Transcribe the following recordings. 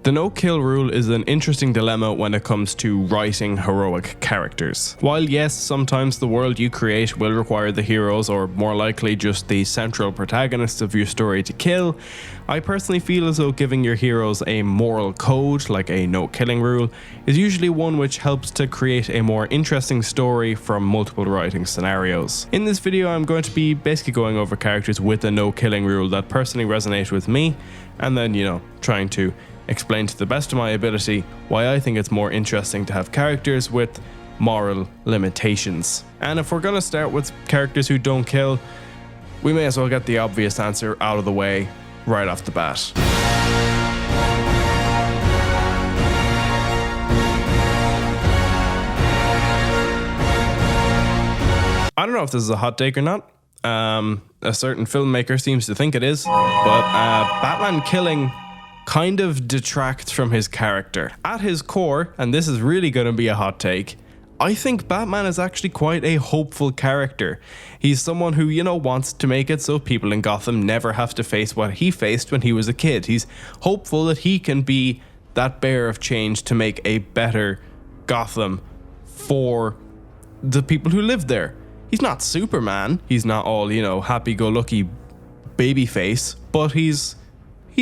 The no-kill rule is an interesting dilemma when it comes to writing heroic characters. While yes, sometimes the world you create will require the heroes, or more likely just the central protagonists of your story, to kill, I personally feel as though giving your heroes a moral code, like a no-killing rule, is usually one which helps to create a more interesting story from multiple writing scenarios. In this video, I'm going to be basically going over characters with a no-killing rule that personally resonate with me, and then, trying to explain to the best of my ability why I think it's more interesting to have characters with moral limitations. And if we're gonna start with characters who don't kill, we may as well get the obvious answer out of the way right off the bat. I don't know if this is a hot take or not. A certain filmmaker seems to think it is, but Batman killing kind of detracts from his character. At his core, and this is really going to be a hot take, I think Batman is actually quite a hopeful character. He's someone who, wants to make it so people in Gotham never have to face what he faced when he was a kid. He's hopeful that he can be that bearer of change to make a better Gotham for the people who live there. He's not Superman. He's not all, happy-go-lucky babyface, but he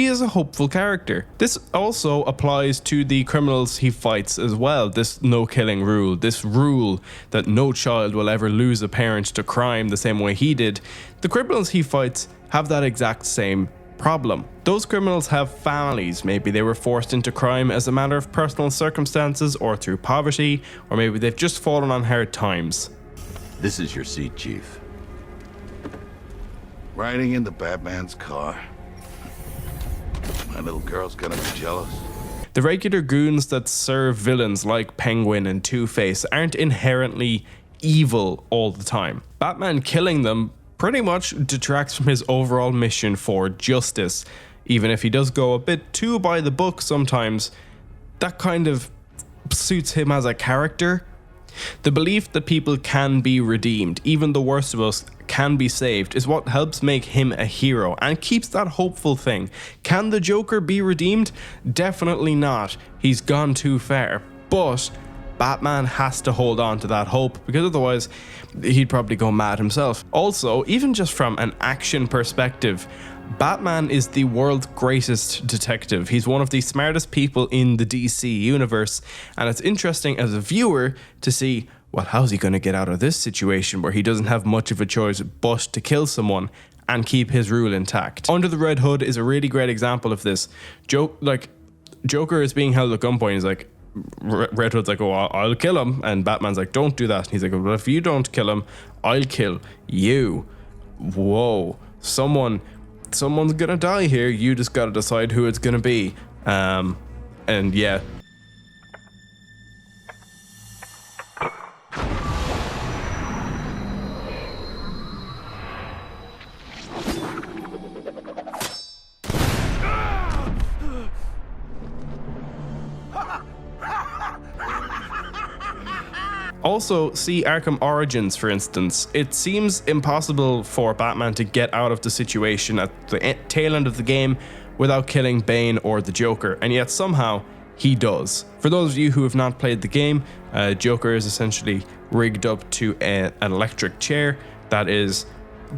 is a hopeful character. This also applies to the criminals he fights as well, this no-killing rule, this rule that no child will ever lose a parent to crime the same way he did. The criminals he fights have that exact same problem. Those criminals have families. Maybe they were forced into crime as a matter of personal circumstances or through poverty, or maybe they've just fallen on hard times. This is your seat, Chief. Riding in the Batman's car. My little girl's gonna be jealous. The regular goons that serve villains like Penguin and Two-Face aren't inherently evil all the time. Batman killing them pretty much detracts from his overall mission for justice. Even if he does go a bit too by the book sometimes, that kind of suits him as a character. The belief that people can be redeemed, even the worst of us can be saved, is what helps make him a hero and keeps that hopeful thing. Can the Joker be redeemed? Definitely not. He's gone too far. But Batman has to hold on to that hope, because otherwise he'd probably go mad himself. Also, even just from an action perspective, Batman is the world's greatest detective. He's one of the smartest people in the DC universe, and it's interesting as a viewer to see, well, how's he going to get out of this situation where he doesn't have much of a choice but to kill someone and keep his rule intact. Under the Red Hood is a really great example of this. Joker is being held at gunpoint. He's like, Red Hood's like, oh, I'll kill him, and Batman's like, don't do that. And he's like, well, if you don't kill him, I'll kill you. Whoa, someone's gonna die here. You just gotta decide who it's gonna be. And yeah. Also, see Arkham Origins, for instance. It seems impossible for Batman to get out of the situation at the tail end of the game without killing Bane or the Joker, and yet somehow he does. For those of you who have not played the game, Joker is essentially rigged up to an electric chair that is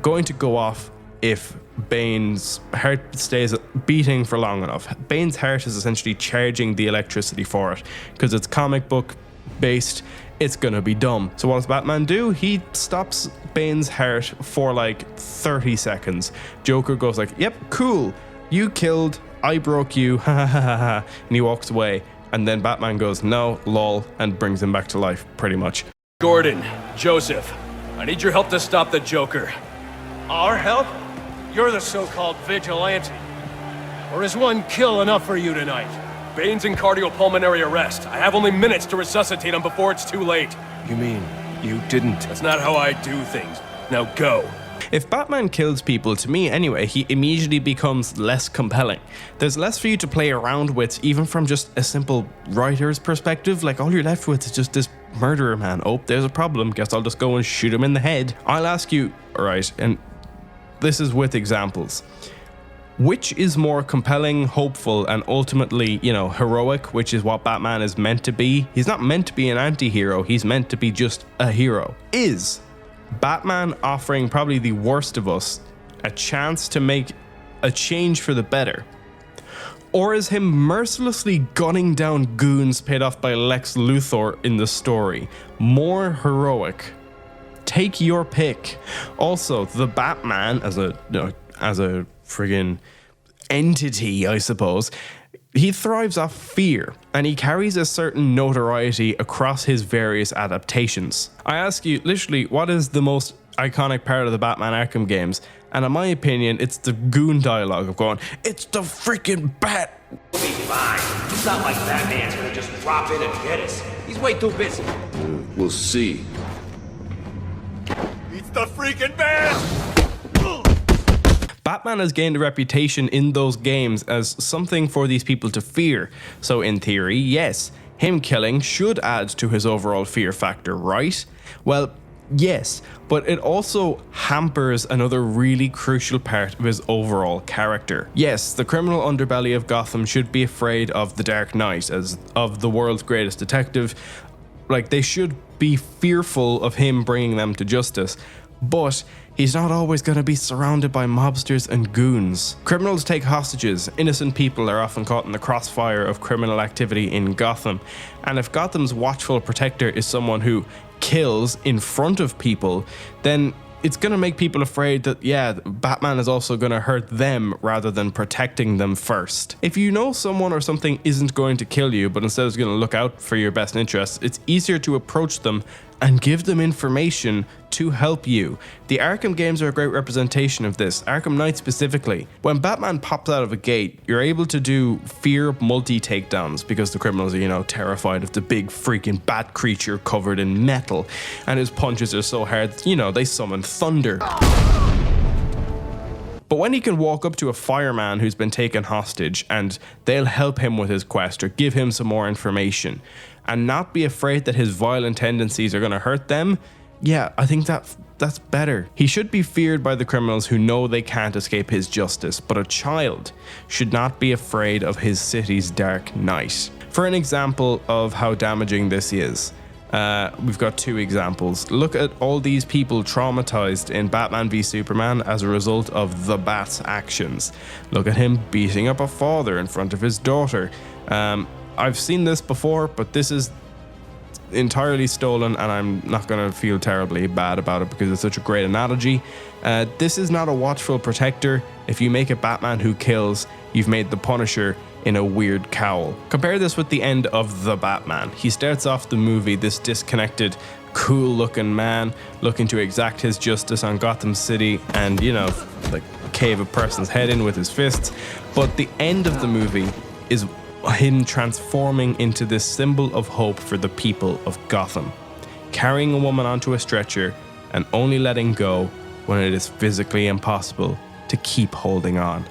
going to go off if Bane's heart stays beating for long enough. Bane's heart is essentially charging the electricity for it, because it's comic book based. It's gonna be dumb. So what does Batman do? He stops Bane's heart for like 30 seconds. Joker goes like, yep, cool. You killed, I broke you, ha ha ha ha ha. And he walks away. And then Batman goes, no, lol, and brings him back to life, pretty much. Gordon, Joseph, I need your help to stop the Joker. Our help? You're the so-called vigilante. Or is one kill enough for you tonight? Bane's in cardiopulmonary arrest. I have only minutes to resuscitate him before it's too late. You mean you didn't? That's not how I do things. Now go. If Batman kills people, to me anyway, he immediately becomes less compelling. There's less for you to play around with, even from just a simple writer's perspective. Like, all you're left with is just this murderer man. Oh, there's a problem. Guess I'll just go and shoot him in the head. I'll ask you, alright, and this is with examples. Which is more compelling, hopeful, and ultimately, heroic, which is what Batman is meant to be? He's not meant to be an anti-hero, he's meant to be just a hero. Is Batman offering probably the worst of us a chance to make a change for the better? Or is him mercilessly gunning down goons paid off by Lex Luthor in the story more heroic? Take your pick. Also, the Batman as a friggin' entity, I suppose, he thrives off fear, and he carries a certain notoriety across his various adaptations. I ask you, literally, what is the most iconic part of the Batman Arkham games? And in my opinion, it's the goon dialogue of going, "It's the freaking Bat." We'll be fine. It's not like Batman's gonna just drop in and get us. He's way too busy. We'll see. It's the freaking Bat! Batman has gained a reputation in those games as something for these people to fear. So in theory, yes, him killing should add to his overall fear factor, right? Well, yes, but it also hampers another really crucial part of his overall character. Yes, the criminal underbelly of Gotham should be afraid of the Dark Knight as of the world's greatest detective. Like, they should be fearful of him bringing them to justice. But he's not always going to be surrounded by mobsters and goons. Criminals take hostages. Innocent people are often caught in the crossfire of criminal activity in Gotham. And if Gotham's watchful protector is someone who kills in front of people, then it's going to make people afraid that, yeah, Batman is also going to hurt them rather than protecting them first. If you know someone or something isn't going to kill you, but instead is going to look out for your best interests, it's easier to approach them and give them information to help you. The Arkham games are a great representation of this, Arkham Knight specifically. When Batman pops out of a gate, you're able to do fear multi-takedowns because the criminals are, terrified of the big freaking bat creature covered in metal, and his punches are so hard, they summon thunder. But when he can walk up to a fireman who's been taken hostage and they'll help him with his quest or give him some more information and not be afraid that his violent tendencies are going to hurt them, yeah, I think that's better. He should be feared by the criminals who know they can't escape his justice, but a child should not be afraid of his city's Dark Knight. For an example of how damaging this is, we've got two examples. Look at all these people traumatized in Batman v Superman as a result of the Bat's actions. Look at him beating up a father in front of his daughter. I've seen this before, but this is entirely stolen, and I'm not going to feel terribly bad about it because it's such a great analogy. This is not a watchful protector. If you make a Batman who kills, you've made the Punisher in a weird cowl. Compare this with the end of The Batman. He starts off the movie this disconnected, cool-looking man looking to exact his justice on Gotham City and, like, cave a person's head in with his fists. But the end of the movie is him transforming into this symbol of hope for the people of Gotham, carrying a woman onto a stretcher and only letting go when it is physically impossible to keep holding on.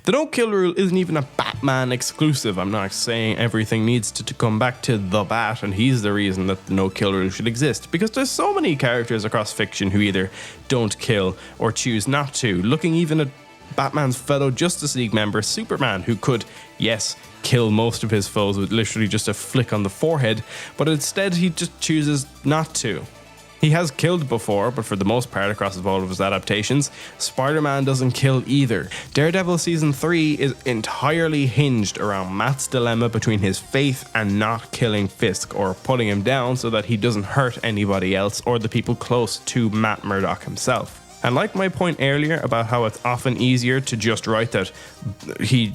The no-kill rule isn't even a Batman exclusive. I'm not saying everything needs to come back to the Bat and he's the reason that the no-kill rule should exist, because there's so many characters across fiction who either don't kill or choose not to. Looking even at Batman's fellow Justice League member Superman, who could, yes, kill most of his foes with literally just a flick on the forehead, but instead he just chooses not to. He has killed before, but for the most part across all of his adaptations, Spider-Man doesn't kill either. Daredevil Season 3 is entirely hinged around Matt's dilemma between his faith and not killing Fisk or pulling him down so that he doesn't hurt anybody else or the people close to Matt Murdock himself. And like my point earlier about how it's often easier to just write that he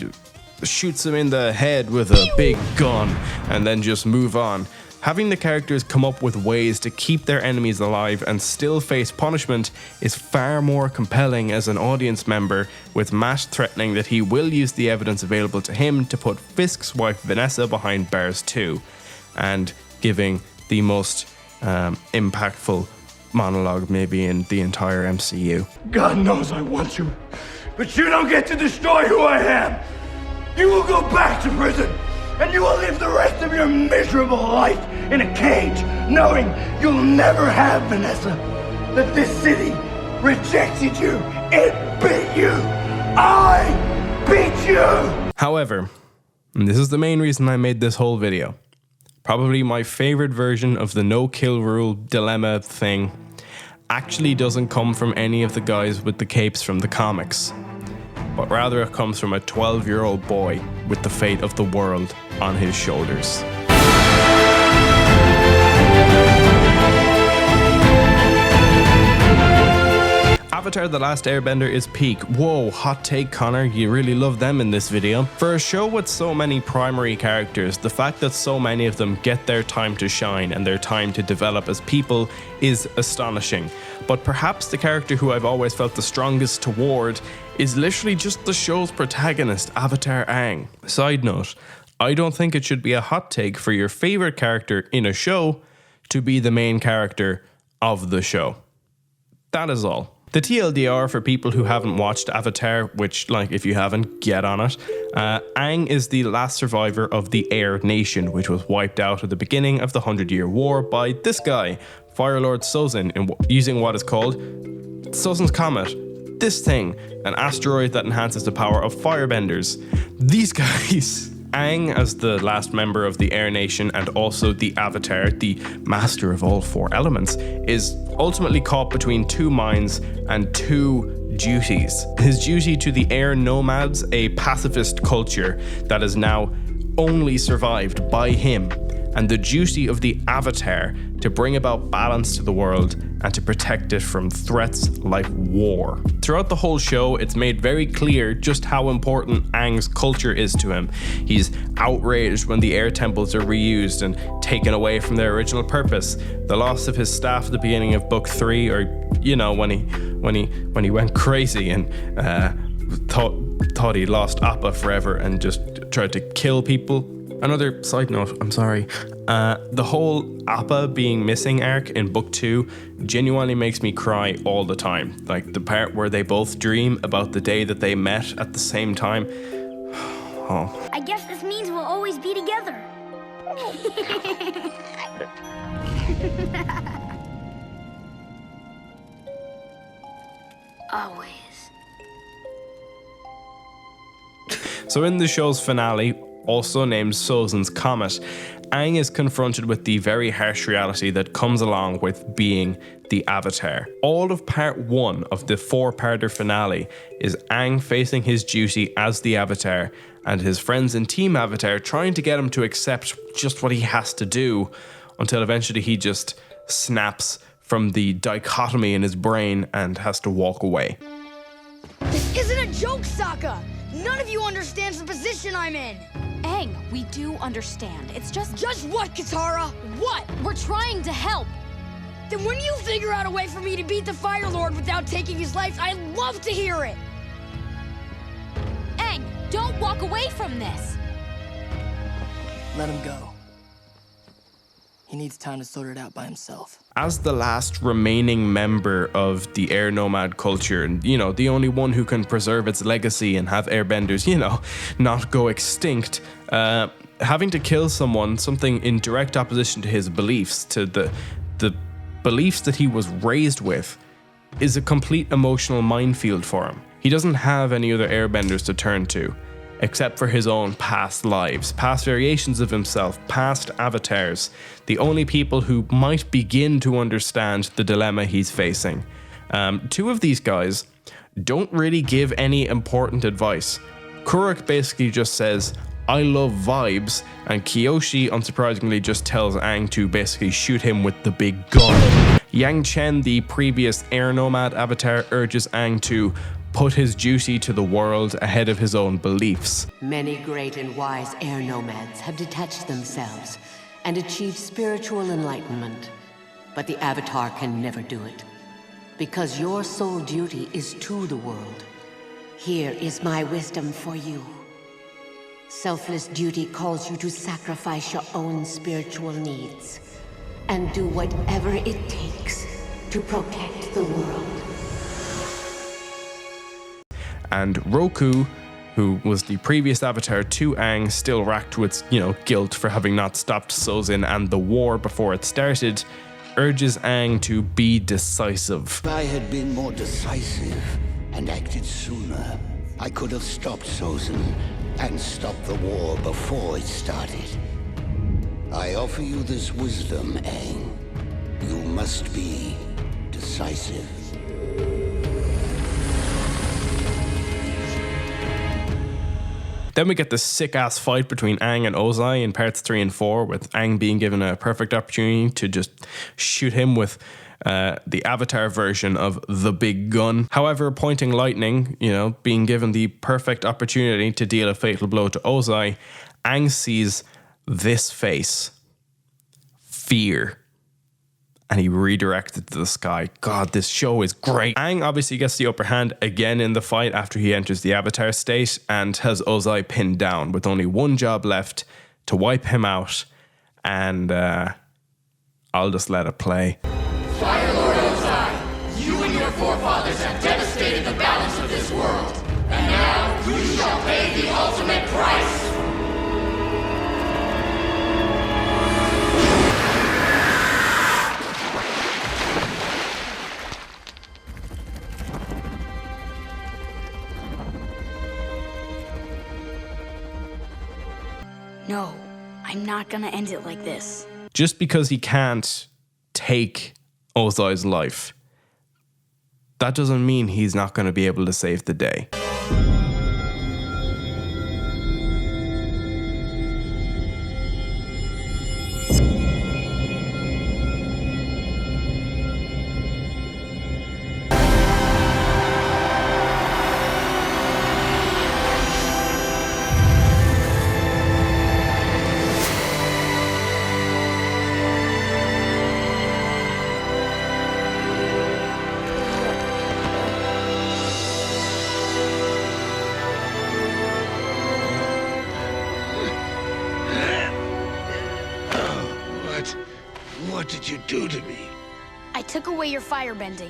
shoots him in the head with a big gun and then just move on, having the characters come up with ways to keep their enemies alive and still face punishment is far more compelling as an audience member, with Matt threatening that he will use the evidence available to him to put Fisk's wife Vanessa behind bars too, and giving the most impactful monologue maybe in the entire MCU. God knows I want you, but you don't get to destroy who I am. You will go back to prison, and you will live the rest of your miserable life in a cage, knowing you'll never have Vanessa. that this city rejected you. It beat you. I beat you. However, and this is the main reason I made this whole video, probably my favorite version of the no-kill rule dilemma thing actually doesn't come from any of the guys with the capes from the comics, but rather it comes from a 12-year-old boy with the fate of the world on his shoulders. Avatar: The Last Airbender is peak. Whoa, hot take, Connor. You really love them in this video. For a show with so many primary characters, the fact that so many of them get their time to shine and their time to develop as people is astonishing. But perhaps the character who I've always felt the strongest toward is literally just the show's protagonist, Avatar Aang. Side note, I don't think it should be a hot take for your favorite character in a show to be the main character of the show. That is all. The TLDR for people who haven't watched Avatar, which, like, if you haven't, get on it. Aang is the last survivor of the Air Nation, which was wiped out at the beginning of the 100-Year War by this guy, Fire Lord Sozin, using what is called Sozin's Comet. This thing, an asteroid that enhances the power of firebenders. These guys. Aang, as the last member of the Air Nation and also the Avatar, the master of all four elements, is ultimately caught between two minds and two duties. His duty to the Air Nomads, a pacifist culture that is now only survived by him, and the duty of the Avatar to bring about balance to the world and to protect it from threats like war. Throughout the whole show, it's made very clear just how important Aang's culture is to him. He's outraged when the air temples are reused and taken away from their original purpose. The loss of his staff at the beginning of book 3, or you know, when he went crazy and thought he lost Appa forever and just tried to kill people. Another side note, I'm sorry. The whole Appa being missing arc in book 2 genuinely makes me cry all the time. Like the part where they both dream about the day that they met at the same time. Oh. I guess this means we'll always be together. Always. So in the show's finale, also named Sozin's Comet, Aang is confronted with the very harsh reality that comes along with being the Avatar. All of part 1 of the 4-parter finale is Aang facing his duty as the Avatar and his friends in Team Avatar trying to get him to accept just what he has to do, until eventually he just snaps from the dichotomy in his brain and has to walk away. This isn't a joke, Sokka! None of you understands the position I'm in! Aang, we do understand. It's just... Just what, Katara? What? We're trying to help. Then when you figure out a way for me to beat the Fire Lord without taking his life, I'd love to hear it! Aang, don't walk away from this! Let him go. He needs time to sort it out by himself. As the last remaining member of the air nomad culture, and you know, the only one who can preserve its legacy and have airbenders, you know, not go extinct, having to kill something in direct opposition to his beliefs, to the beliefs that he was raised with, is a complete emotional minefield for him. He doesn't have any other airbenders to turn to, except for his own past lives, past variations of himself, past avatars, the only people who might begin to understand the dilemma he's facing. 2 of these guys don't really give any important advice. Kuruk basically just says, "I love vibes," and Kyoshi unsurprisingly just tells Aang to basically shoot him with the big gun. Yang Chen, the previous air nomad avatar, urges Aang to put his duty to the world ahead of his own beliefs. Many great and wise air nomads have detached themselves and achieved spiritual enlightenment. But the Avatar can never do it, because your sole duty is to the world. Here is my wisdom for you. Selfless duty calls you to sacrifice your own spiritual needs and do whatever it takes to protect the world. And Roku, who was the previous avatar to Aang, still racked with, guilt for having not stopped Sozin and the war before it started, urges Aang to be decisive. If I had been more decisive and acted sooner, I could have stopped Sozin and stopped the war before it started. I offer you this wisdom, Aang. You must be decisive. Then we get the sick-ass fight between Aang and Ozai in parts 3 and 4, with Aang being given a perfect opportunity to just shoot him with the Avatar version of the big gun. However, pointing lightning, being given the perfect opportunity to deal a fatal blow to Ozai, Aang sees this face. Fear. And he redirected to the sky. God, this show is great. Aang obviously gets the upper hand again in the fight after he enters the Avatar state and has Ozai pinned down with only one job left to wipe him out. And I'll just let it play. Fire Lord Ozai, you and your forefathers have devastated the balance of this world. And now you shall pay the ultimate price. No, I'm not gonna end it like this. Just because he can't take Ozai's life, that doesn't mean he's not going to be able to save the day. What did you do to me? I took away your firebending.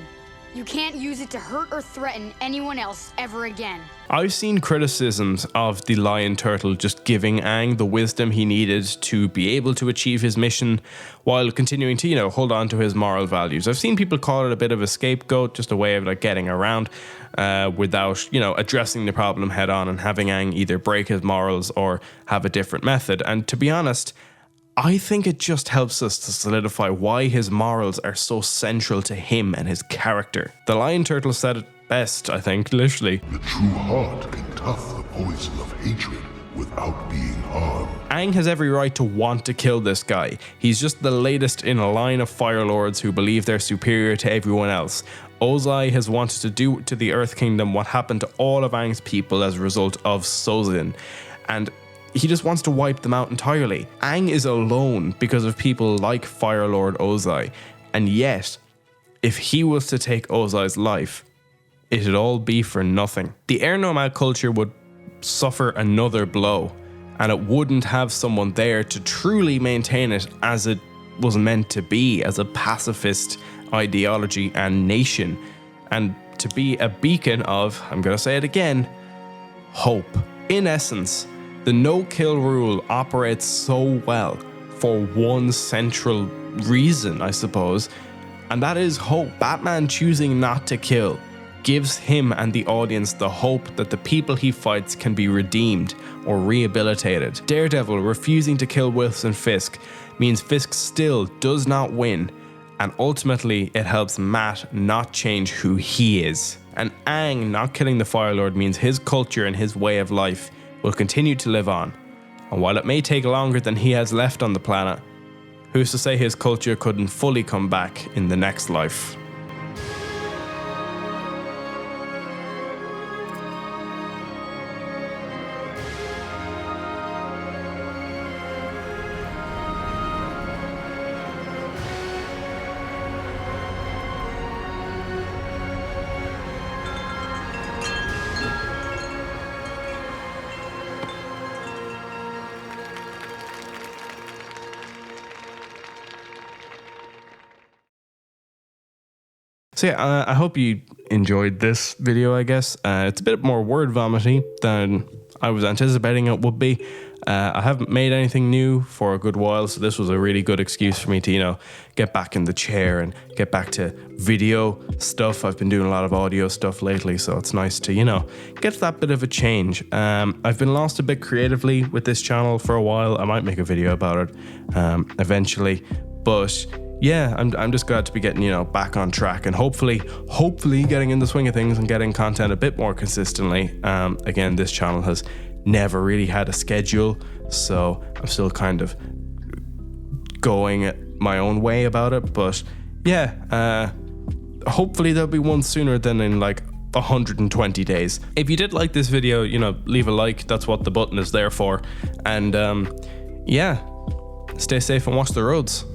You can't use it to hurt or threaten anyone else ever again. I've seen criticisms of the Lion Turtle just giving Aang the wisdom he needed to be able to achieve his mission while continuing to, hold on to his moral values. I've seen people call it a bit of a scapegoat, just a way of getting around without, addressing the problem head on and having Aang either break his morals or have a different method. And to be honest, I think it just helps us to solidify why his morals are so central to him and his character. The Lion Turtle said it best, I think, literally. The true heart can tough the poison of hatred without being harmed. Aang has every right to want to kill this guy. He's just the latest in a line of Fire Lords who believe they're superior to everyone else. Ozai has wanted to do to the Earth Kingdom what happened to all of Aang's people as a result of Sozin. And he just wants to wipe them out entirely. Aang is alone because of people like Fire Lord Ozai. And yet, if he was to take Ozai's life, it'd all be for nothing. The Air Nomad culture would suffer another blow, and it wouldn't have someone there to truly maintain it as it was meant to be, as a pacifist ideology and nation, and to be a beacon of, I'm gonna say it again, hope. In essence, the no-kill rule operates so well for one central reason, I suppose, and that is hope. Batman choosing not to kill gives him and the audience the hope that the people he fights can be redeemed or rehabilitated. Daredevil refusing to kill Wilson Fisk means Fisk still does not win, and ultimately it helps Matt not change who he is. And Aang not killing the Fire Lord means his culture and his way of life will continue to live on. And while it may take longer than he has left on the planet, who's to say his culture couldn't fully come back in the next life? So yeah, I hope you enjoyed this video, I guess. It's a bit more word vomity than I was anticipating it would be. I haven't made anything new for a good while, so this was a really good excuse for me to, you know, get back in the chair and get back to video stuff. I've been doing a lot of audio stuff lately, so it's nice to, you know, get that bit of a change. I've been lost a bit creatively with this channel for a while. I might make a video about it eventually, but yeah, I'm just glad to be getting, you know, back on track and hopefully getting in the swing of things and getting content a bit more consistently. Again, this channel has never really had a schedule, so I'm still kind of going my own way about it. But yeah, hopefully there'll be one sooner than in like 120 days. If you did like this video, you know, leave a like. That's what the button is there for. And yeah, stay safe and watch the roads.